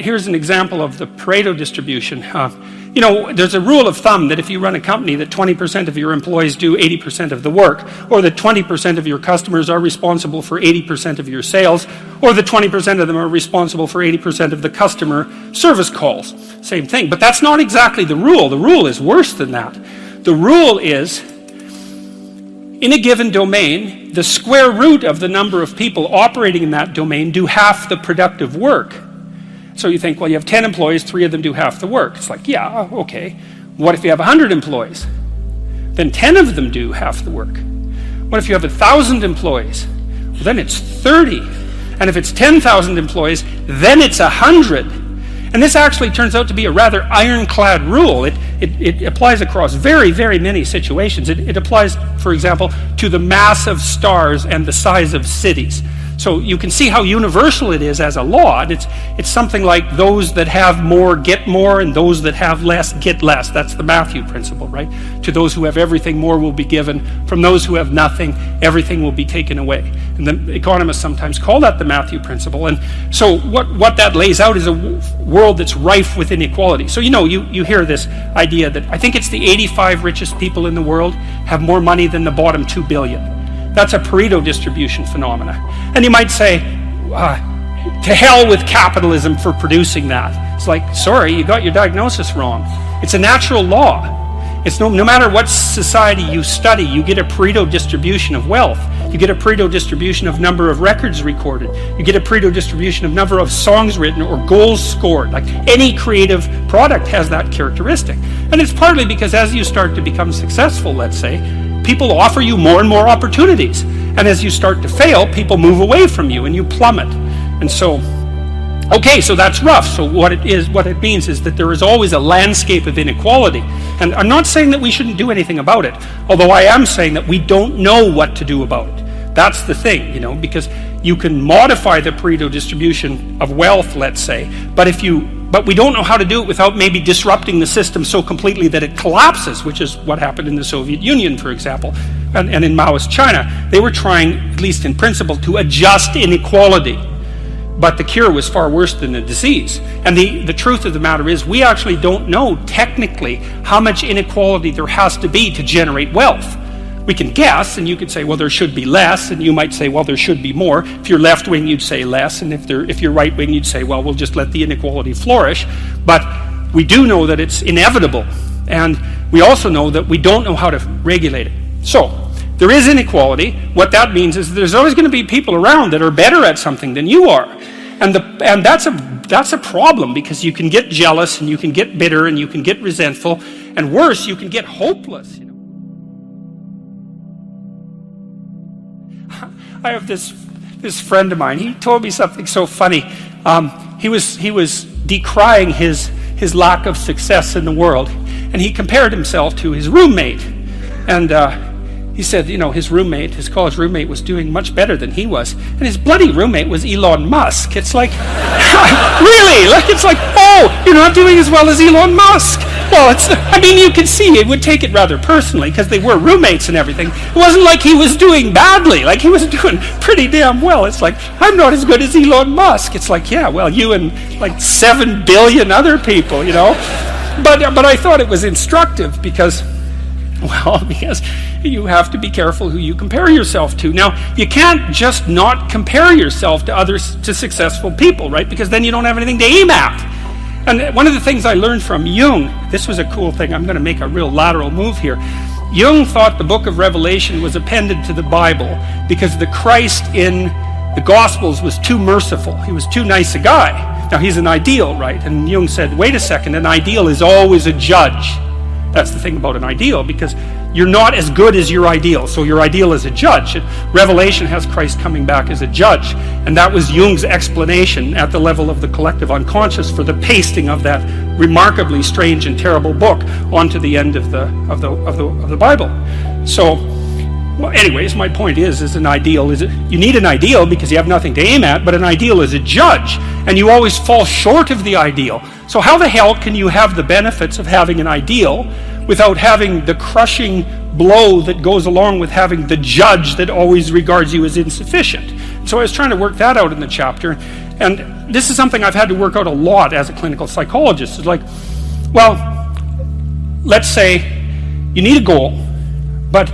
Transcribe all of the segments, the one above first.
here's an example of the Pareto distribution. There's a rule of thumb that if you run a company that 20% of your employees do 80% of the work, or that 20% of your customers are responsible for 80% of your sales, or that 20% of them are responsible for 80% of the customer service calls. Same thing, but that's not exactly the rule. The rule is worse than that. The rule is, in a given domain, the square root of the number of people operating in that domain do half the productive work. So you think, well, you have 10 employees, 3 of them do half the work. It's like, yeah, okay. What if you have 100 employees? Then 10 of them do half the work. What if you have 1,000 employees? Well, then it's 30. And if it's 10,000 employees, then it's 100. And this actually turns out to be a rather ironclad rule. It applies across very, very many situations. It applies, for example, to the mass of stars and the size of cities. So you can see how universal it is as a law. And it's something like those that have more get more, and those that have less get less. That's the Matthew principle, right? To those who have everything, more will be given. From those who have nothing, everything will be taken away. And the economists sometimes call that the Matthew principle. And so what that lays out is a world that's rife with inequality. So you hear this idea that I think it's the 85 richest people in the world have more money than the bottom 2 billion. That's a Pareto distribution phenomena. And you might say, to hell with capitalism for producing that. It's like, sorry, you got your diagnosis wrong. It's a natural law. It's no matter what society you study, you get a Pareto distribution of wealth. You get a Pareto distribution of number of records recorded. You get a Pareto distribution of number of songs written or goals scored. Like any creative product has that characteristic. And it's partly because as you start to become successful, let's say, people offer you more and more opportunities. And as you start to fail, people move away from you and you plummet. And so, okay, so that's rough. So what it means is that there is always a landscape of inequality. And I'm not saying that we shouldn't do anything about it, although I am saying that we don't know what to do about it. That's the thing, because you can modify the Pareto distribution of wealth, let's say, but we don't know how to do it without maybe disrupting the system so completely that it collapses, which is what happened in the Soviet Union, for example, and in Maoist China. They were trying, at least in principle, to adjust inequality. But the cure was far worse than the disease. And the truth of the matter is, we actually don't know technically how much inequality there has to be to generate wealth. We can guess, and you could say, well, there should be less, and you might say, well, there should be more. If you're left-wing, you'd say less, and if you're right-wing, you'd say, well, we'll just let the inequality flourish. But we do know that it's inevitable, and we also know that we don't know how to regulate it. So, there is inequality. What that means is there's always going to be people around that are better at something than you are. And that's a problem, because you can get jealous, and you can get bitter, and you can get resentful, and worse, you can get hopeless. I have this friend of mine. He told me something so funny. He was decrying his lack of success in the world, and he compared himself to his roommate. And he said, his college roommate was doing much better than he was, and his bloody roommate was Elon Musk. It's like, really? It's like, oh, you're not doing as well as Elon Musk. Well, you can see it would take it rather personally, because they were roommates and everything. It wasn't like he was doing badly. Like, he was doing pretty damn well. It's like, I'm not as good as Elon Musk. It's like, yeah, well, you and like 7 billion other people, But I thought it was instructive because you have to be careful who you compare yourself to. Now, you can't just not compare yourself to successful people, right? Because then you don't have anything to aim at. And one of the things I learned from Jung, this was a cool thing, I'm going to make a real lateral move here. Jung thought the book of Revelation was appended to the Bible because the Christ in the Gospels was too merciful. He was too nice a guy. Now, he's an ideal, right? And Jung said, wait a second, an ideal is always a judge. That's the thing about an ideal, because you're not as good as your ideal, so your ideal is a judge. Revelation has Christ coming back as a judge, and that was Jung's explanation at the level of the collective unconscious for the pasting of that remarkably strange and terrible book onto the end of the Bible. So, well, anyways, my point is an ideal you need an ideal because you have nothing to aim at, but an ideal is a judge, and you always fall short of the ideal. So how the hell can you have the benefits of having an ideal without having the crushing blow that goes along with having the judge that always regards you as insufficient? So I was trying to work that out in the chapter, And this is something I've had to work out a lot as a clinical psychologist. It's like, well, let's say you need a goal, but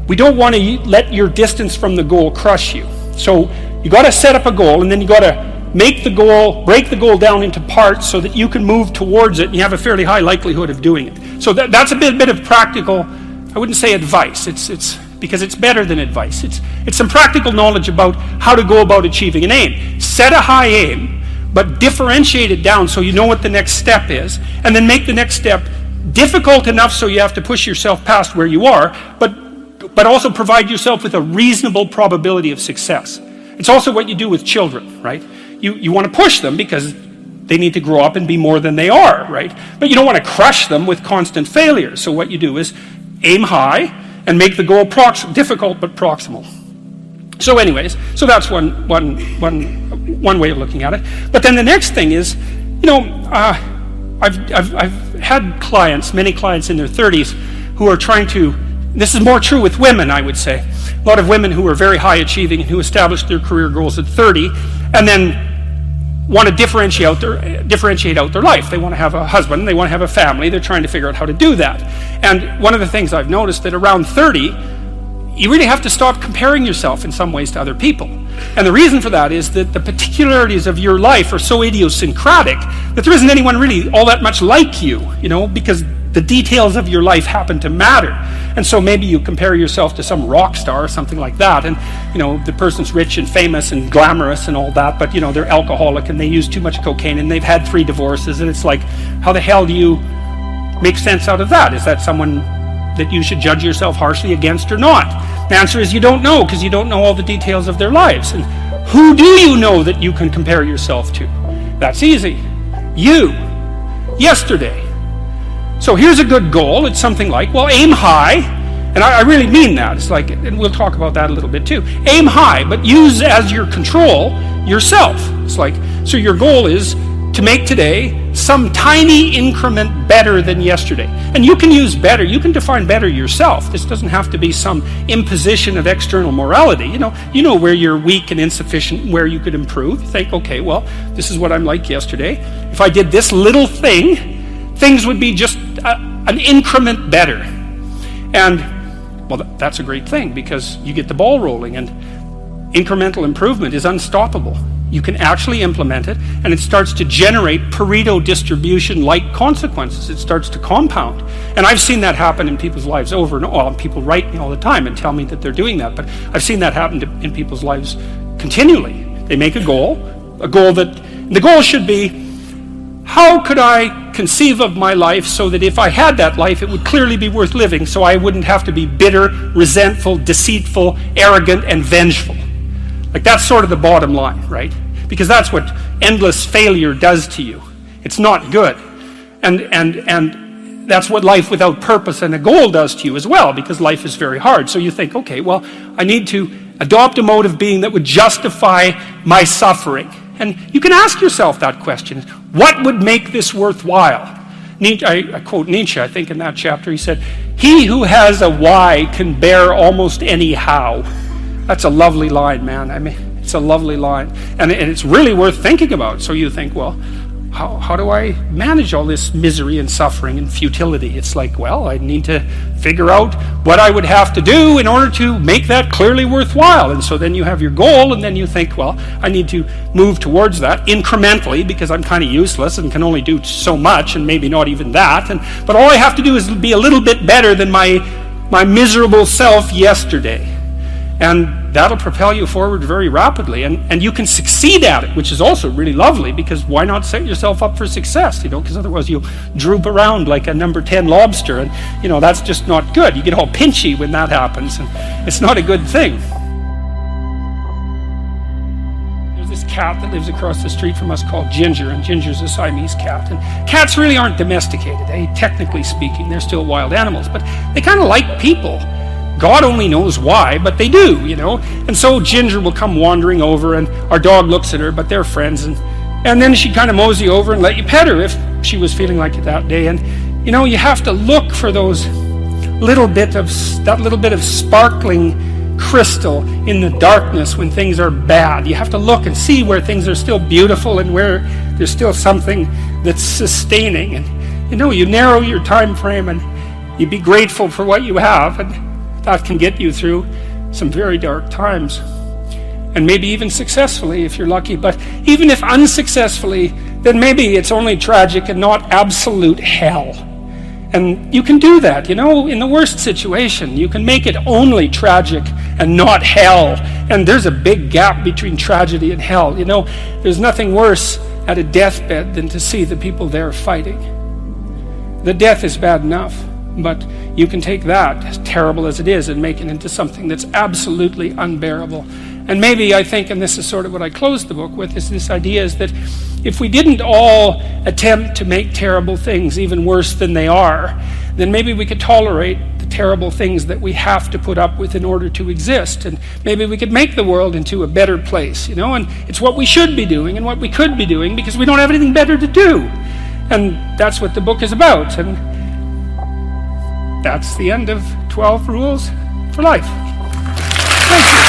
we don't want to let your distance from the goal crush you. So you got to set up a goal, and then you got to break the goal down into parts so that you can move towards it and you have a fairly high likelihood of doing it. So that's a bit of practical, I wouldn't say advice, it's because it's better than advice. It's some practical knowledge about how to go about achieving an aim. Set a high aim, but differentiate it down so you know what the next step is, and then make the next step difficult enough so you have to push yourself past where you are, but also provide yourself with a reasonable probability of success. It's also what you do with children, right? You want to push them because they need to grow up and be more than they are, right? But you don't want to crush them with constant failure. So what you do is aim high and make the goal difficult but proximal. So anyways, so that's one way of looking at it. But then the next thing is, I've had clients, many clients in their 30s, who are trying to. This is more true with women, I would say. A lot of women who are very high achieving and who established their career goals at 30 and then want to differentiate out their life. They want to have a husband, they want to have a family, they're trying to figure out how to do that. And one of the things I've noticed that around 30, you really have to stop comparing yourself in some ways to other people. And the reason for that is that the particularities of your life are so idiosyncratic that there isn't anyone really all that much like you, because the details of your life happen to matter. And so maybe you compare yourself to some rock star or something like that, and the person's rich and famous and glamorous and all that, but they're alcoholic and they use too much cocaine and they've had 3 divorces, and it's like, how the hell do you make sense out of that? Is that someone that you should judge yourself harshly against or not? The answer is you don't know, because you don't know all the details of their lives. And who do you know that you can compare yourself to? That's easy. You. Yesterday. So here's a good goal. It's something like, well, aim high, and I really mean that. It's like, and we'll talk about that a little bit too. Aim high, but use as your control yourself. It's like, so your goal is to make today some tiny increment better than yesterday. And you can use better, you can define better yourself. This doesn't have to be some imposition of external morality. You know where you're weak and insufficient, where you could improve. You think, okay, well, this is what I'm like yesterday. If I did this little thing, things would be just an increment better. And, well, that's a great thing because you get the ball rolling, and incremental improvement is unstoppable. You can actually implement it, and it starts to generate Pareto distribution-like consequences. It starts to compound. And I've seen that happen in people's lives over and over. People write me all the time and tell me that they're doing that, but I've seen that happen in people's lives continually. They make a goal that, the goal should be, how could I conceive of my life so that if I had that life, it would clearly be worth living, so I wouldn't have to be bitter, resentful, deceitful, arrogant, and vengeful. Like, that's sort of the bottom line, right? Because that's what endless failure does to you. It's not good. And that's what life without purpose and a goal does to you as well, because life is very hard. So you think, okay, well, I need to adopt a mode of being that would justify my suffering. And you can ask yourself that question. What would make this worthwhile? I quote Nietzsche, I think, in that chapter. He said, "He who has a why can bear almost any how." That's a lovely line, man. I mean, it's a lovely line. And it's really worth thinking about. So you think, well, how do I manage all this misery and suffering and futility? It's like, well, I need to figure out what I would have to do in order to make that clearly worthwhile. And so then you have your goal, and then you think, well, I need to move towards that incrementally because I'm kind of useless and can only do so much, and maybe not even that. But all I have to do is be a little bit better than my miserable self yesterday. And that'll propel you forward very rapidly. And you can succeed at it, which is also really lovely, because why not set yourself up for success, because otherwise you'll droop around like a number 10 lobster, and, that's just not good. You get all pinchy when that happens, and it's not a good thing. There's this cat that lives across the street from us called Ginger, and Ginger's a Siamese cat. And cats really aren't domesticated. Technically speaking, they're still wild animals, but they kind of like people. God only knows why, but they do, And so Ginger will come wandering over, and our dog looks at her, but they're friends. And then she'd kind of mosey over and let you pet her if she was feeling like it that day. And, you have to look for that little bit of sparkling crystal in the darkness when things are bad. You have to look and see where things are still beautiful and where there's still something that's sustaining. And you narrow your time frame and you be grateful for what you have, and that can get you through some very dark times. And maybe even successfully if you're lucky. But even if unsuccessfully, then maybe it's only tragic and not absolute hell. And you can do that, in the worst situation. You can make it only tragic and not hell. And there's a big gap between tragedy and hell. There's nothing worse at a deathbed than to see the people there fighting. The death is bad enough, but you can take that, as terrible as it is, and make it into something that's absolutely unbearable. And maybe I think, and this is sort of what I closed the book with, is this idea is that if we didn't all attempt to make terrible things even worse than they are, then maybe we could tolerate the terrible things that we have to put up with in order to exist. And maybe we could make the world into a better place, and it's what we should be doing and what we could be doing because we don't have anything better to do. And that's what the book is about. And that's the end of 12 Rules for Life. Thank you.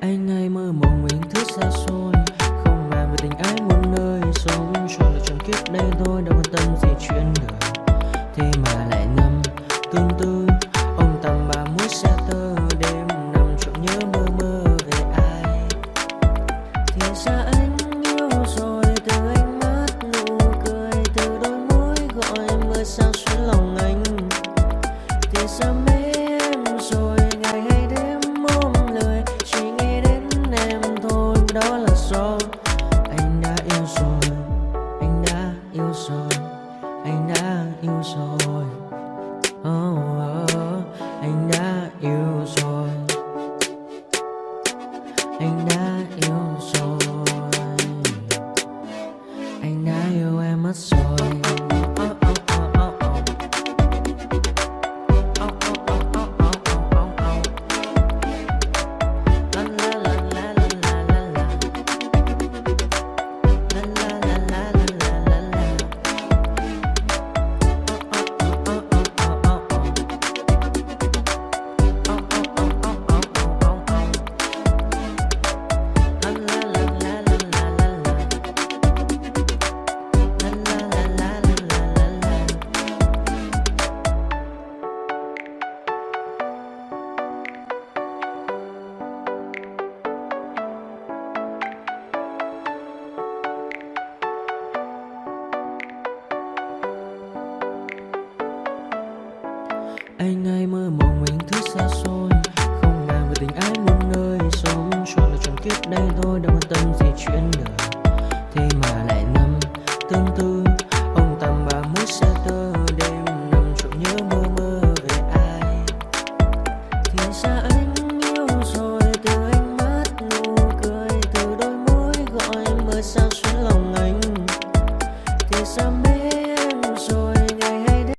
Anh hay mơ mộng mình thứ xa xôi, không màng về tình ái muôn nơi, sống cho là trọn kiếp đây thôi, đâu quan tâm gì chuyện đời. Thế mà lại ngâm tương tư, ông tầm bà mối xe tơ, đêm nằm trộm nhớ mơ mơ về ai. Thì ra anh yêu rồi, từ ánh mắt nụ cười, từ đôi môi gọi mưa sao xuyến lòng anh. Thì ra mê em rồi, ngày hay đêm ôm lời, chỉ nghĩ đến em thôi, đó là do anh đã yêu rồi, anh đã yêu rồi, anh đã yêu rồi. Anh đã yêu rồi, anh đã yêu rồi. Anh ai mơ mộng những thứ xa xôi, không màng về tình ái muôn nơi. Sống cho là trọn kiếp đây thôi, đâu quan tâm gì chuyện đời. Thế mà lại nằm tương tư, ông tầm 31 xe tơ. Đêm nằm trộm nhớ mơ mơ về ai. Thì ra anh yêu rồi, từ ánh mắt nụ cười, từ đôi môi gọi mơ sao xuyến lòng anh. Thì ra mê em rồi, ngày hay đêm.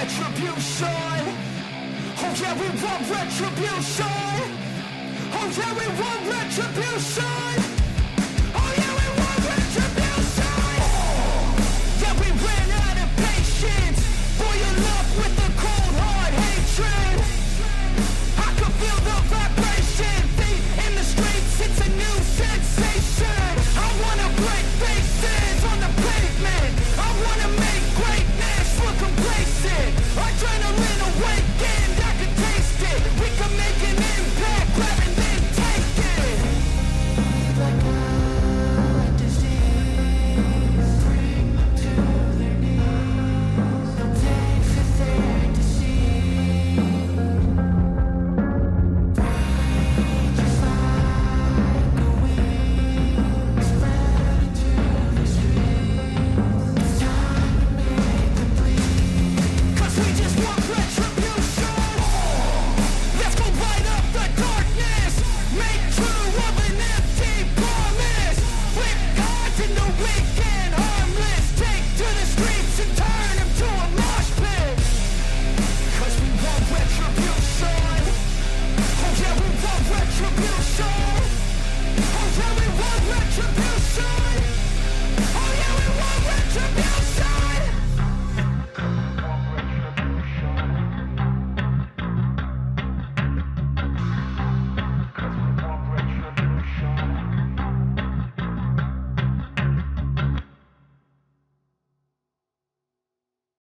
retribution. Oh yeah, we want retribution. Oh yeah, we want retribution.